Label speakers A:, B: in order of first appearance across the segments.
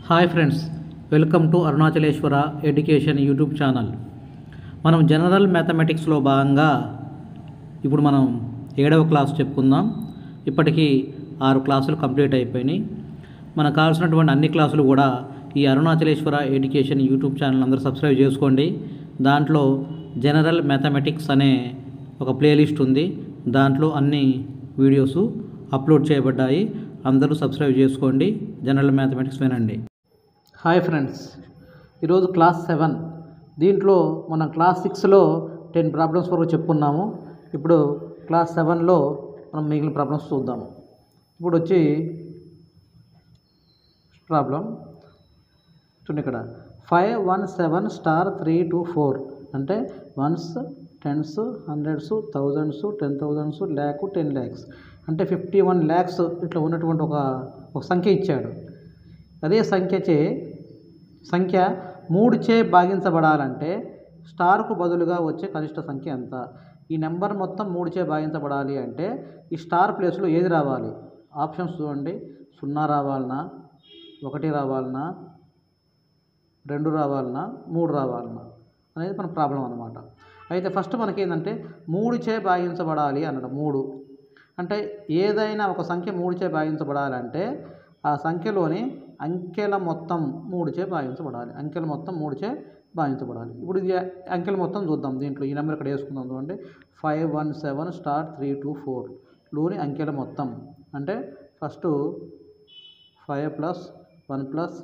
A: Hi friends, welcome to Arunachaleswara education YouTube channel. మనం general మ్యాథమెటిక్స్లో భాగంగా ఇప్పుడు మనం 7వ క్లాస్ చెప్పుకుందాం. ఇప్పటికీ 6 క్లాసులు కంప్లీట్ అయిపోయినాయి. మనకు కావాల్సినటువంటి అన్ని క్లాసులు కూడా ఈ అరుణాచలేశ్వర ఎడ్యుకేషన్ యూట్యూబ్ ఛానల్ అందరూ సబ్స్క్రైబ్ చేసుకోండి. దాంట్లో జనరల్ మ్యాథమెటిక్స్ అనే ఒక ప్లేలిస్ట్ ఉంది. దాంట్లో అన్ని వీడియోస్ అప్లోడ్ చేయబడ్డాయి. అందరూ సబ్స్క్రైబ్ చేసుకోండి, జనరల్ మ్యాథమెటిక్స్ వినండి. హాయ్ ఫ్రెండ్స్, ఈరోజు క్లాస్ 7. దీంట్లో మనం క్లాస్ 6లో 10 ప్రాబ్లమ్స్ వరకు చెప్పుకున్నాము. ఇప్పుడు క్లాస్ 7లో మనం మిగిలిన ప్రాబ్లమ్స్ చూద్దాము. ఇప్పుడు వచ్చి ప్రాబ్లం చూడండి. ఇక్కడ 5 1 7 స్టార్ 3 2 4 అంటే ones, tens, hundreds, thousands, 10,000s, lakh, 10 lakhs అంటే 51 lakhs ఇట్లా ఉన్నటువంటి ఒక సంఖ్య ఇచ్చాడు. అదే సంఖ్య 3చే భాగించబడాలంటే స్టార్కు బదులుగా వచ్చే కనిష్ట సంఖ్య ఎంత? ఈ నెంబర్ మొత్తం 3చే భాగించబడాలి అంటే ఈ స్టార్ ప్లేస్లో ఏది రావాలి? ఆప్షన్స్ చూడండి. 0 రావాలనా, 1 రావాలనా, 2 రావాలనా, 3 రావాలనా అనేది మన ప్రాబ్లం అన్నమాట. అయితే ఫస్ట్ మనకి ఏంటంటే 3చే భాగించబడాలి అన్నాడు. 3 అంటే ఏదైనా ఒక సంఖ్య 3చే భాగించబడాలంటే ఆ సంఖ్యలోని అంకెల మొత్తం 3చే భాగించబడాలి. అంకెల మొత్తం 3చే భాగించబడాలి. ఇప్పుడు ఇది అంకెల మొత్తం చూద్దాం. దీంట్లో ఈ నెంబర్ ఇక్కడ వేసుకుందాం. చూడండి, 5 1 7 స్టార్ 3 2 4 లోని అంకెల మొత్తం అంటే ఫస్ట్ 5 + 1 +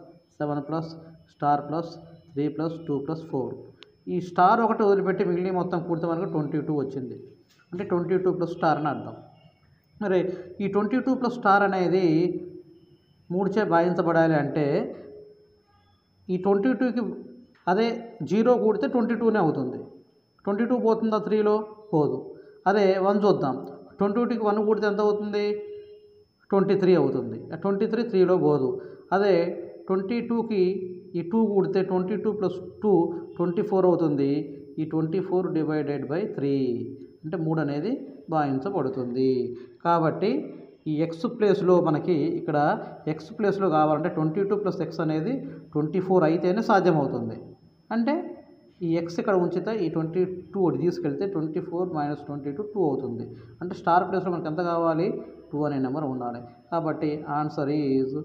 A: 7 + స్టార్ + 3 + 2 + 4 ఈ స్టార్ ఒకటి వదిలిపెట్టి మిగిలిన మొత్తం కూడితే మనకు 22 వచ్చింది. అంటే 22 + స్టార్ అని అర్థం. మరి ఈ 22 + స్టార్ అనేది 3చే భాగించబడాలి అంటే ఈ 22కి అదే 0 కూడితే 22నే అవుతుంది. 22 పోతుందా 3లో? పోదు. అదే 1 చూద్దాం. 22కి 1 కూడితే ఎంత అవుతుంది? 23 అవుతుంది. 23 3లో పోదు. అదే 22కి ఈ 2 కూడితే 22 + 2 24 అవుతుంది. ఈ 24 / 3 అంటే 3 అనేది భాగించబడుతుంది. కాబట్టి ఈ ఎక్స్ ప్లేస్లో మనకి ఇక్కడ ఎక్స్ ప్లేస్లో కావాలంటే 22 + x అనేది 24 అయితేనే సాధ్యమవుతుంది. అంటే ఈ ఎక్స్ ఇక్కడ ఉంచితే ఈ 22 ఒకటి తీసుకెళ్తే 24 - 22 2 అవుతుంది. అంటే స్టార్ ప్లేస్లో మనకి ఎంత కావాలి? 2 అనే నెంబర్ ఉండాలి. కాబట్టి ఆన్సర్ ఈజ్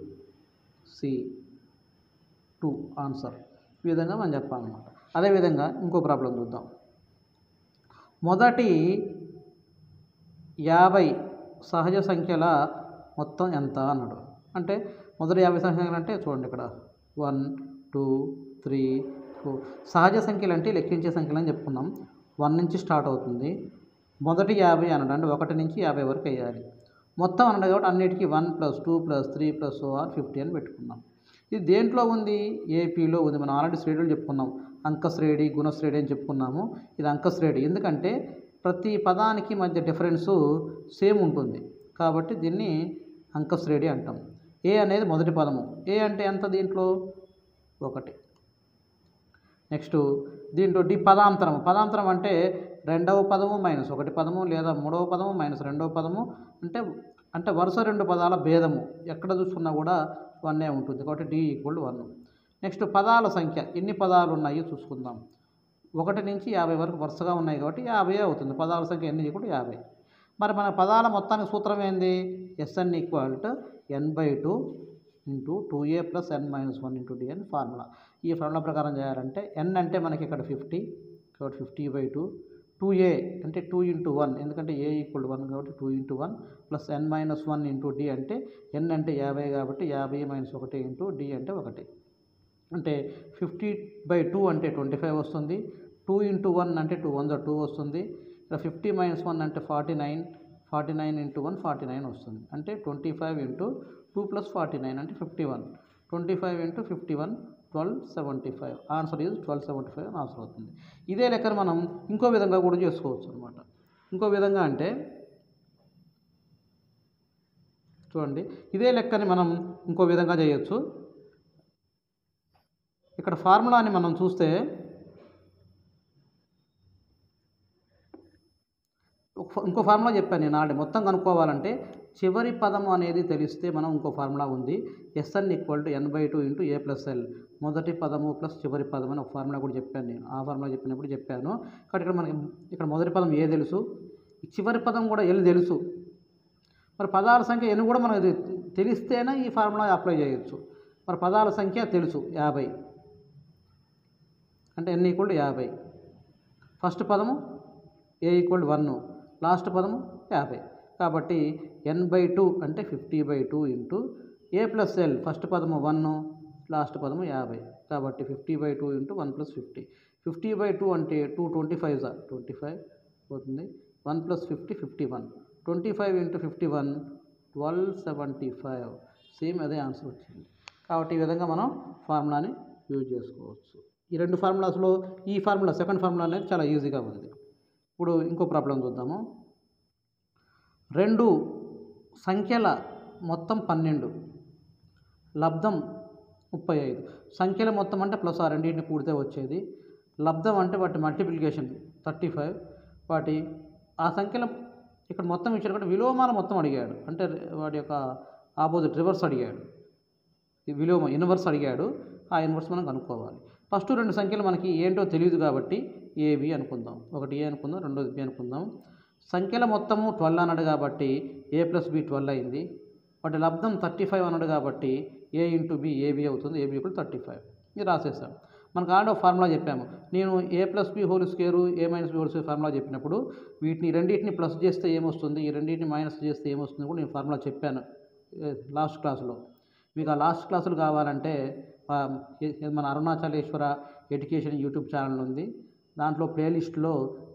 A: సి, 2 ఆన్సర్. ఈ విధంగా మనం చెప్పాలన్నమాట. అదేవిధంగా ఇంకో ప్రాబ్లం చూద్దాం. మొదటి 50 సహజ సంఖ్యల మొత్తం ఎంత అన్నాడు. అంటే మొదటి 50 సంఖ్యలు అంటే చూడండి, ఇక్కడ 1 2 3 4 సహజ సంఖ్యలు అంటే లెక్కించే సంఖ్యలు అని చెప్పుకున్నాం. 1 నుంచి స్టార్ట్ అవుతుంది. మొదటి 50 అన్నాడు అంటే 1 నుంచి 50 వరకు వేయాలి. మొత్తం అన్నాడు కాబట్టి అన్నిటికీ 1 + 2 + 3 + 50 అని పెట్టుకున్నాం. ఇది దేంట్లో ఉంది? ఏపీలో ఉంది. మనం ఆల్రెడీ శ్రేణులు చెప్పుకున్నాం. అంకశ్రేణి, గుణశ్రేణి అని చెప్పుకున్నాము. ఇది అంకశ్రేణి. ఎందుకంటే ప్రతి పదానికి మధ్య డిఫరెన్సు సేమ్ ఉంటుంది కాబట్టి దీన్ని అంకశ్రేణి అంటాం. ఏ అనేది మొదటి పదము. ఏ అంటే ఎంత దీంట్లో? 1. నెక్స్ట్ దీంట్లో డి పదాంతరం. పదాంతరం అంటే రెండవ పదము - 1 పదము లేదా మూడవ పదము - 2వ పదము అంటే వరుస 2 పదాల భేదము. ఎక్కడ చూసుకున్నా కూడా 1 ఉంటుంది కాబట్టి డి = 1. నెక్స్ట్ పదాల సంఖ్య. ఎన్ని పదాలు ఉన్నాయో చూసుకుందాం. 1 నుంచి 50 వరకు వరుసగా ఉన్నాయి కాబట్టి 50 అవుతుంది. పదాల సంఖ్య ఎన్ని? 50. మరి మన పదాల మొత్తానికి సూత్రం ఏంది? Sn = n/2 × 2a + n - 1 × d అని ఫార్ములా. ఈ ఫార్ములా ప్రకారం చేయాలంటే n అంటే మనకి ఇక్కడ 50 కాబట్టి 50/2. 2a అంటే 2 × 1 ఎందుకంటే a = 1 కాబట్టి 2 × 1 + n - 1 × d అంటే n అంటే 50 కాబట్టి 50 - 1 × d అంటే 1. అంటే 50/2 అంటే 25 వస్తుంది. 2 × 1 అంటే 2 1 2 వస్తుంది. ఇక్కడ 50 - 1 అంటే 49. 49 × 1 49 వస్తుంది. అంటే 25 × 2 + 49 అంటే 51. 25 × 51 1275. ఆన్సర్ ఈజ్ 1275 అని ఆన్సర్ అవుతుంది. ఇదే లెక్కను మనం ఇంకో విధంగా కూడా చేసుకోవచ్చు అనమాట. ఇంకో విధంగా అంటే చూడండి, ఇదే లెక్కని మనం ఇంకో విధంగా చేయొచ్చు. ఇక్కడ ఫార్ములాని మనం చూస్తే ఇంకో ఫార్ములా చెప్పాను నేను ఆల్రెడీ. మొత్తం కనుక్కోవాలంటే చివరి పదము అనేది తెలిస్తే మనం ఇంకో ఫార్ములా ఉంది, Sn = n/2 × a + l. మొదటి పదము ప్లస్ చివరి పదం అని ఒక ఫార్ములా కూడా చెప్పాను నేను. ఆ ఫార్ములా చెప్పినప్పుడు చెప్పాను. కాబట్టి ఇక్కడ మనకి ఇక్కడ మొదటి పదం ఏ తెలుసు, చివరి పదం కూడా ఎల్ తెలుసు. మరి పదాల సంఖ్య ఎన్ని కూడా మనకు తెలిస్తేనే ఈ ఫార్ములా అప్లై చేయొచ్చు. మరి పదాల సంఖ్య తెలుసు 50, అంటే n = 50. ఫస్ట్ పదము a = 1, లాస్ట్ పదము 50. కాబట్టి n/2 అంటే 50/2 ఇంటూ a + l. ఫస్ట్ పదము 1, లాస్ట్ పదము 50. కాబట్టి 50/2 ఇంటూ 1 + 50. 50/2 అంటే 2 25 25 పోతుంది. 1 + 50 51. 25 ఇంటూ 51 1275. సేమ్ అదే ఆన్సర్ వచ్చింది. కాబట్టి ఈ విధంగా మనం ఫార్ములాని యూజ్ చేసుకోవచ్చు. ఈ రెండు ఫార్ములాస్లో ఈ ఫార్ములా సెకండ్ ఫార్ములా అనేది చాలా ఈజీగా ఉంది. ఇప్పుడు ఇంకో ప్రాబ్లం చూద్దాము. రెండు సంఖ్యల మొత్తం 12, లబ్ధం 35. సంఖ్యల మొత్తం అంటే ప్లస్ ఆ రెండింటిని కూడితే వచ్చేది. లబ్ధం అంటే వాటి మల్టిప్లికేషన్ 35. వాటి ఆ సంఖ్యల ఇక్కడ మొత్తం ఇచ్చాడు కాబట్టి విలోమాల మొత్తం అడిగాడు, అంటే వాటి యొక్క ఆపోజిట్ రివర్స్ అడిగాడు. ఈ విలోమ ఇన్వర్స్ అడిగాడు. ఆ ఇన్వర్స్ మనం కనుక్కోవాలి. ఫస్ట్ రెండు సంఖ్యలు మనకి ఏంటో తెలియదు కాబట్టి ఏబి అనుకుందాం. ఒకటి ఏ అనుకుందాం, రెండోది బి అనుకుందాం. సంఖ్యల మొత్తము 12 అన్నాడు కాబట్టి a + b 12 అయింది. వాటి లబ్ధం 35 అన్నాడు కాబట్టి a × b ఏబి అవుతుంది. ఏబి = 35. ఇది రాసేసాం. మనకు ఆల్రెడీ ఒక ఫార్ములా చెప్పాము. నేను a + b whole square, a - b whole square formula చెప్పినప్పుడు వీటిని రెండింటిని ప్లస్ చేస్తే ఏమొస్తుంది, ఈ రెండింటిని మైనస్ చేస్తే ఏమొస్తుంది కూడా నేను ఫార్ములా చెప్పాను లాస్ట్ క్లాసులో. మీకు ఆ లాస్ట్ క్లాసులు కావాలంటే మన అరుణాచలేశ్వర ఎడ్యుకేషన్ యూట్యూబ్ ఛానల్ ఉంది. దాంట్లో ప్లేలిస్ట్లో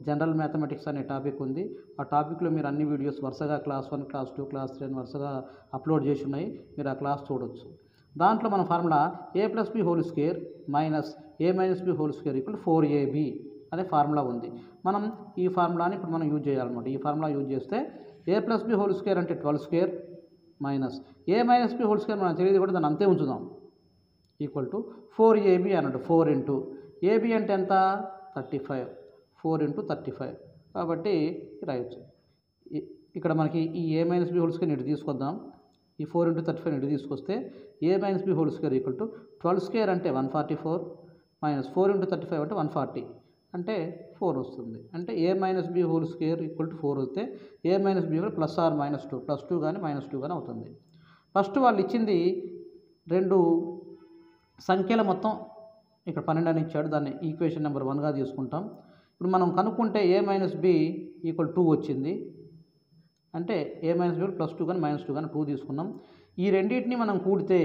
A: జనరల్ మ్యాథమెటిక్స్ అనే టాపిక్ ఉంది. ఆ టాపిక్లో మీరు అన్ని వీడియోస్ వరుసగా క్లాస్ 1, క్లాస్ 2, క్లాస్ 3 అని వరుసగా అప్లోడ్ చేసి ఉన్నాయి. మీరు ఆ క్లాస్ చూడొచ్చు. దాంట్లో మన formula a + b whole square minus a - b whole square = 4ab అనే ఫార్ములా ఉంది. మనం ఈ ఫార్ములాని ఇప్పుడు మనం యూజ్ చేయాలన్నమాట. ఈ ఫార్ములా యూజ్ చేస్తే a + b హోల్ స్క్వేర్ అంటే 12² minus a - b whole square మనం తెలియదు కూడా దాన్ని అంతే ఉంచుదాం = 4ab అన్నట్టు. 4 ఇంటూ ab అంటే ఎంత 35, 4 × 35. కాబట్టి రాయొచ్చు. ఇక్కడ మనకి ఈ a - b హోల్ స్క్వేర్ ఇటు తీసుకొద్దాం. ఈ 4 × 35 ఇటు తీసుకొస్తే a - b హోల్ స్క్వేర్ = 12² అంటే 144 మైనస్ 4 × 35 అంటే 140 అంటే 4 వస్తుంది. అంటే a - b హోల్ స్క్వేర్ = 4 వస్తే a - b కూడా +2 +2 కానీ -2 కానీ అవుతుంది. ఫస్ట్ వాళ్ళు ఇచ్చింది రెండు సంఖ్యల మొత్తం ఇక్కడ 12 అని ఇచ్చాడు. దాన్ని ఈక్వేషన్ నెంబర్ 1గా తీసుకుంటాం. ఇప్పుడు మనం కనుక్కుంటే a - b = 2 వచ్చింది. అంటే a - b +2 కానీ -2 కానీ 2 తీసుకున్నాం. ఈ రెండింటిని మనం కూడితే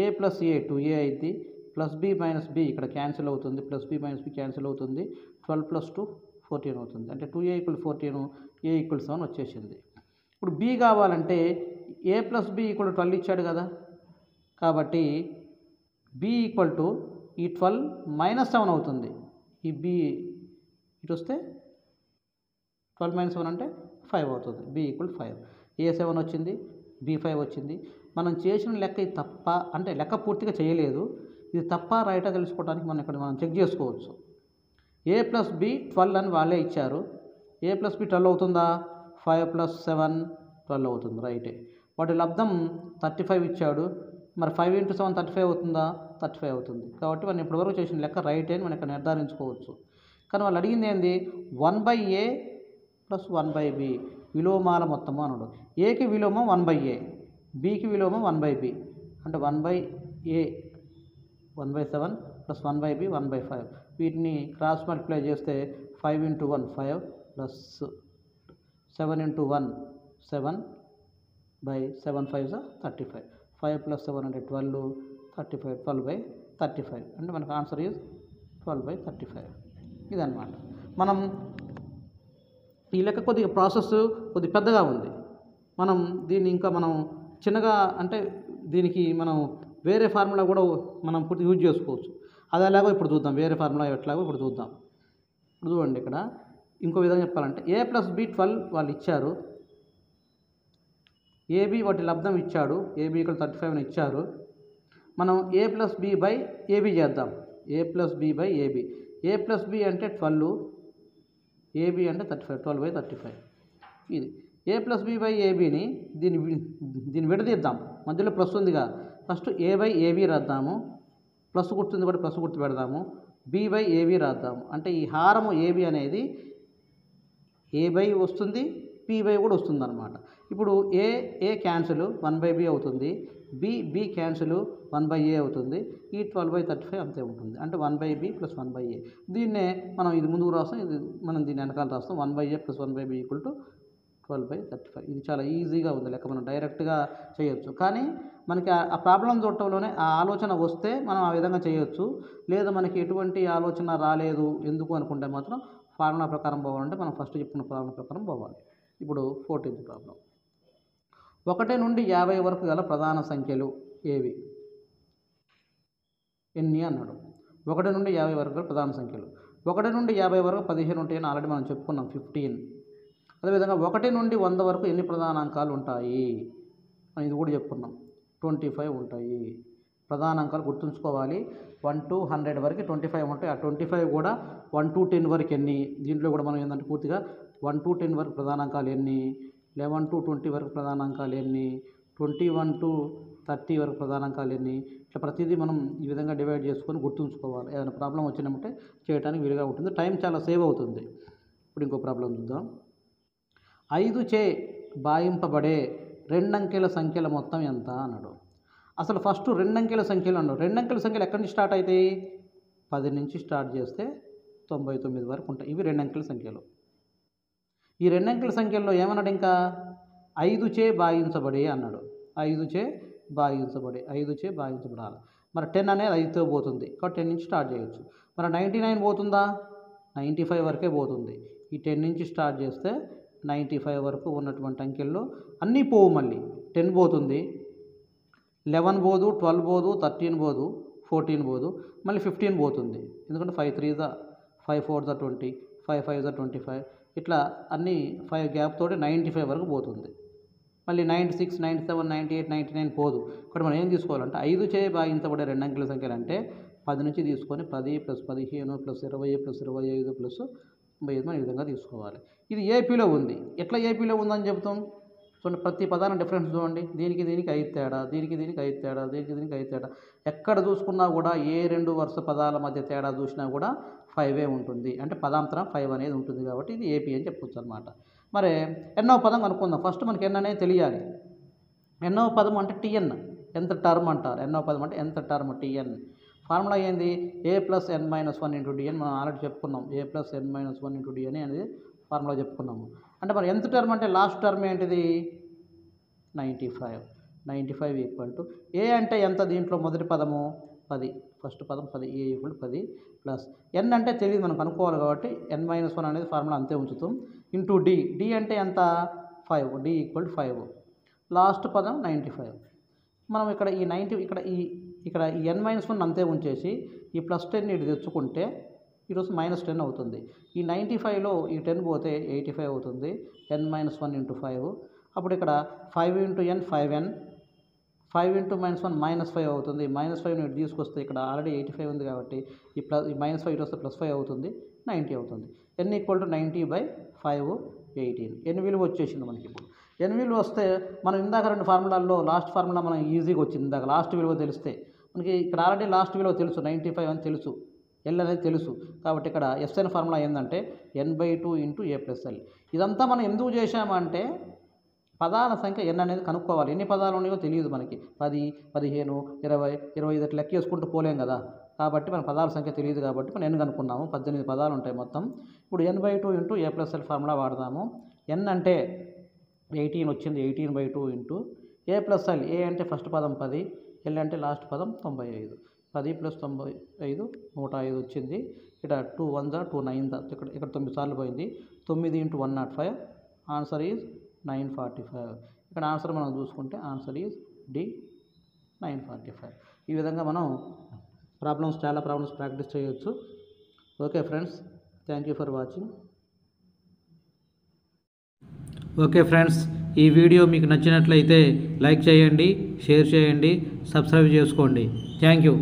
A: a + a 2a అయింది. ప్లస్ b - b ఇక్కడ క్యాన్సిల్ అవుతుంది. ప్లస్ b - b క్యాన్సిల్ అవుతుంది. 12 + 2 14 అవుతుంది. అంటే 2a = 14, a = 7 వచ్చేసింది. ఇప్పుడు b కావాలంటే a + b = 12 ఇచ్చాడు కదా. కాబట్టి b = ఈ 12 - 7 అవుతుంది. ఈ b ఇటు వస్తే 12 - 7 అంటే 5 అవుతుంది. b = 5. a 7 వచ్చింది, b 5 వచ్చింది. మనం చేసిన లెక్క ఇది తప్ప, అంటే లెక్క పూర్తిగా చేయలేదు. ఇది తప్ప రైటా తెలుసుకోవడానికి మనం ఇక్కడ చెక్ చేసుకోవచ్చు. a + b 12 అని వాళ్ళే ఇచ్చారు. a + b 12 అవుతుందా? 5 + 7 12 అవుతుంది. రైటే. వాటి లబ్ధం 35 ఇచ్చాడు. మరి 5 × 7 35 అవుతుందా? 35 అవుతుంది. కాబట్టి మనం ఇప్పటివరకు చేసిన లెక్క రైటే అని మనం ఇక్కడ నిర్ధారించుకోవచ్చు. కానీ వాళ్ళు అడిగింది ఏంది 1/a + 1/b విలోమాల మొత్తము అన్నాడు. ఏకి విలోమం 1/a, బికి విలోమం 1/b. అంటే 1/a 1/7 + 1/b 1/5. వీటిని క్రాస్ మల్టిప్లై చేస్తే 5 × 1 5 + 7 × 1 7/7 5 35. 5 + 7 అంటే 12, 35 12/35. అంటే మనకు ఆన్సర్ ఈజ్ 12/35. ఇదన్నమాట. మనం ఈ లెక్క కొద్దిగా ప్రాసెస్ కొద్దిగా పెద్దగా ఉంది. మనం దీన్ని ఇంకా మనం చిన్నగా, అంటే దీనికి మనం వేరే ఫార్ములా కూడా మనం పూర్తి యూజ్ చేసుకోవచ్చు. అది ఎలాగో ఇప్పుడు చూద్దాం. వేరే ఫార్ములా ఎట్లాగో ఇప్పుడు చూద్దాం. ఇప్పుడు చూడండి, ఇక్కడ ఇంకో విధంగా చెప్పాలంటే a + b 12 వాళ్ళు ఇచ్చారు. ab వాటి లబ్ధం ఇచ్చాడు. ab = 35 అని ఇచ్చారు. మనం a + b/ab చేద్దాం. a + b/ab. a + b అంటే 12, ab అంటే 35, 12/35. ఇది ఏ ప్లస్ బి బై ఏబీని దీన్ని విడదీద్దాం. మధ్యలో ప్లస్ ఉందిగా, ఫస్ట్ ఏ బై ఏబీ రాద్దాము, ప్లస్ గుర్తుంది కూడా ప్లస్ గుర్తు పెడదాము, బి బై ఏబీ రాద్దాము. అంటే ఈ హారము ఏబీ అనేది ఏ బై వస్తుంది, పి బై కూడా వస్తుంది అనమాట. ఇప్పుడు ఏ క్యాన్సిల్ 1/b అవుతుంది, బి క్యాన్సిల్ 1/a అవుతుంది, ఈ 12/35 అంతే ఉంటుంది. అంటే 1/b + 1/a. దీన్నే మనం ఇది ముందుకు రాస్తాం, ఇది మనం దీన్ని వెనకాల రాస్తాం. 1/a + 1/b = 12/35. ఇది చాలా ఈజీగా ఉంది లెక్క, మనం డైరెక్ట్గా చేయొచ్చు. కానీ మనకి ఆ ప్రాబ్లం చూడటంలోనే ఆ ఆలోచన వస్తే మనం ఆ విధంగా చేయొచ్చు. లేదా మనకి ఎటువంటి ఆలోచన రాలేదు ఎందుకు అనుకుంటే మాత్రం ఫార్ములా ప్రకారం పోవాలంటే మనం ఫస్ట్ చెప్పుకున్న ఫార్ములా ప్రకారం పోవాలి. ఇప్పుడు 14th ప్రాబ్లం. 1 నుండి 50 వరకు గల ప్రధాన సంఖ్యలు ఏవి? ఎన్ని అన్నాడు. 1 నుండి 50 వరకు గల ప్రధాన సంఖ్యలు. 1 నుండి 50 వరకు 15 ఉంటాయని ఆల్రెడీ మనం చెప్పుకున్నాం, 15. అదేవిధంగా 1 నుండి 100 వరకు ఎన్ని ప్రధానాంకాలు ఉంటాయి అని ఇది కూడా చెప్పుకున్నాం, 25 ఉంటాయి. ప్రధానాంకాలు గుర్తుంచుకోవాలి. 1 to 100 వరకు 25 ఉంటాయి. ఆ 25 కూడా 1 to 10 వరకు ఎన్ని, దీంట్లో కూడా మనం ఏంటంటే పూర్తిగా 1 to 10 వరకు ప్రధానాంకాలు ఎన్ని, 11 to 20 వరకు ప్రధానాంకాలు ఎన్ని, 21 to 30 వరకు ప్రధానాంకాలు ఎన్ని, ఇట్లా ప్రతిదీ మనం ఈ విధంగా డివైడ్ చేసుకొని గుర్తుంచుకోవాలి. ఏదైనా ప్రాబ్లం వచ్చినప్పుడు చేయడానికి వీలుగా ఉంటుంది, టైం చాలా సేవ్ అవుతుంది. ఇప్పుడు ఇంకో ప్రాబ్లం చూద్దాం. 5 చే భాగింపబడే 2 అంకెల సంఖ్యల మొత్తం ఎంత అన్నాడు. అసలు ఫస్ట్ 2 అంకెల సంఖ్యలు అన్నాడు. 2 అంకెల సంఖ్యలు ఎక్కడి నుంచి స్టార్ట్ అవుతాయి? 10 నుంచి స్టార్ట్ చేస్తే 99 వరకు ఉంటాయి. ఇవి 2 అంకెల సంఖ్యలు. ఈ 2 అంకెల సంఖ్యల్లో ఏమన్నాడు, ఇంకా 5 చే భాగించబడి అన్నాడు. 5 చే భాగించబడి, 5 చే భాగించబడాలి. మరి 10 అనేది 5తో పోతుంది కాబట్టి 10 నుంచి స్టార్ట్ చేయొచ్చు. మరి 99 పోతుందా? 95 వరకే పోతుంది. ఈ 10 నుంచి స్టార్ట్ చేస్తే 95 వరకు ఉన్నటువంటి అంకెల్లో అన్నీ పోవు. మళ్ళీ 10 పోతుంది, 11 పోదు, 12 పోదు, 13 పోదు, 14 పోదు, మళ్ళీ 15 పోతుంది. ఎందుకంటే 5 3 ద 5 4 ద 20, 5 5 ద 25, ఇట్లా అన్నీ 5 గ్యాప్ తోటి 95 వరకు పోతుంది. మళ్ళీ 96, 97, 98, 99 పోదు. ఇక్కడ మనం ఏం తీసుకోవాలంటే 5 చే భాగించబడే 2 అంకెల సంఖ్యలు అంటే 10 నుంచి తీసుకొని 10 + 15 + 20 + 25 + 95 ఈ విధంగా తీసుకోవాలి. ఇది ఏపీలో ఉంది. ఎట్లా ఏపీలో ఉందని చెప్తాం? చూడండి, ప్రతి పదాన్ని డిఫరెన్స్ చూడండి. దీనికి 5 తేడా, దీనికి 5 తేడా, దీనికి 5 తేడా. ఎక్కడ చూసుకున్నా కూడా ఏ 2 వరుస పదాల మధ్య తేడా చూసినా కూడా 5 ఉంటుంది. అంటే పదాంతరం 5 అనేది ఉంటుంది కాబట్టి ఇది ఏపీ అని చెప్పొచ్చు అనమాట. మరి ఎన్నో పదం కనుక్కుందాం. ఫస్ట్ మనకి ఎన్ అనేది తెలియాలి. ఎన్నో పదం అంటే టీఎన్, ఎంత టర్మ్ అంటారు. ఎన్నో పదం అంటే ఎంత టర్మ్, టీఎన్. ఫార్ములా ఏంది? a + n - 1 × dn. మనం ఆల్రెడీ చెప్పుకున్నాం. a + n - 1 × dn అనేది ఫార్ములా చెప్పుకున్నాము. అంటే మరి ఎంత టర్మ్ అంటే లాస్ట్ టర్మ్ ఏంటిది? 95. 95 = a అంటే ఎంత? దీంట్లో మొదటి పదము 10, ఫస్ట్ పదం 10. a = 10 ప్లస్ n అంటే తెలియదు, మనం కనుక్కోవాలి కాబట్టి n - 1 అనేది ఫార్ములా అంతే ఉంచుతాం. ఇంటూ d అంటే ఎంత? 5. d = 5. లాస్ట్ పదం 95. మనం ఇక్కడ ఈ 90 ఇక్కడ ఈ n - 1 అంతే ఉంచేసి ఈ +10 ఇటు తెచ్చుకుంటే ఈరోజు -10 అవుతుంది. ఈ 95లో ఈ 10 పోతే 85 అవుతుంది. n - 1 × 5. అప్పుడు ఇక్కడ 5 × n 5n, 5 × -1 -5 అవుతుంది. -5ని ఇటు తీసుకొస్తే ఇక్కడ ఆల్రెడీ 85 ఉంది కాబట్టి ఈ -5 ఇటు వస్తే +5 అవుతుంది, 90 అవుతుంది. n = 90/5, 18. n విలువ వచ్చేసింది మనకి. ఇప్పుడు n విలువ వస్తే మనం ఇందాక 2 ఫార్ములాల్లో లాస్ట్ ఫార్ములా మనం ఈజీగా వచ్చింది. ఇందాక లాస్ట్ విలువ తెలిస్తే మనకి ఇక్కడ ఆల్రెడీ లాస్ట్ విలువ తెలుసు, 95 అని తెలుసు, L అనేది తెలుసు. కాబట్టి ఇక్కడ Sn ఫార్ములా ఏంటంటే n/2 × a + l. ఇదంతా మనం ఎందుకు చేశామంటే పదాల సంఖ్య n అనేది కనుక్కోవాలి. ఎన్ని పదాలు ఉన్నాయో తెలియదు మనకి. 10, 15, 20, 25 అట్లా లెక్క చేసుకుంటూ పోలేం కదా. కాబట్టి మన పదాల సంఖ్య తెలియదు కాబట్టి మనం n కనుక్కున్నాము. 18 పదాలు ఉంటాయి మొత్తం. ఇప్పుడు n/2 × a + l formula వాడదాము. n అంటే 18 వచ్చింది, 18/2 × a + l. a అంటే ఫస్ట్ పదం 10, l అంటే లాస్ట్ పదం 95. 10 + 95 105 వచ్చింది. ఇక్కడ 2 1 2 9 ఇక్కడ 9 సార్లు పోయింది. 9 × 105. Answer is 945. ఇక్కడ ఆన్సర్ మనం చూసుకుంటే ఆన్సర్ ఈజ్ డి, 945. ఈ విధంగా మనం చాలా ప్రాబ్లమ్స్ ప్రాక్టీస్ చేయొచ్చు. Okay friends, thank you for watching. Okay friends, ఈ వీడియో మీకు నచ్చినట్లయితే లైక్ చేయండి, షేర్ చేయండి, సబ్స్క్రైబ్ చేసుకోండి. Thank you.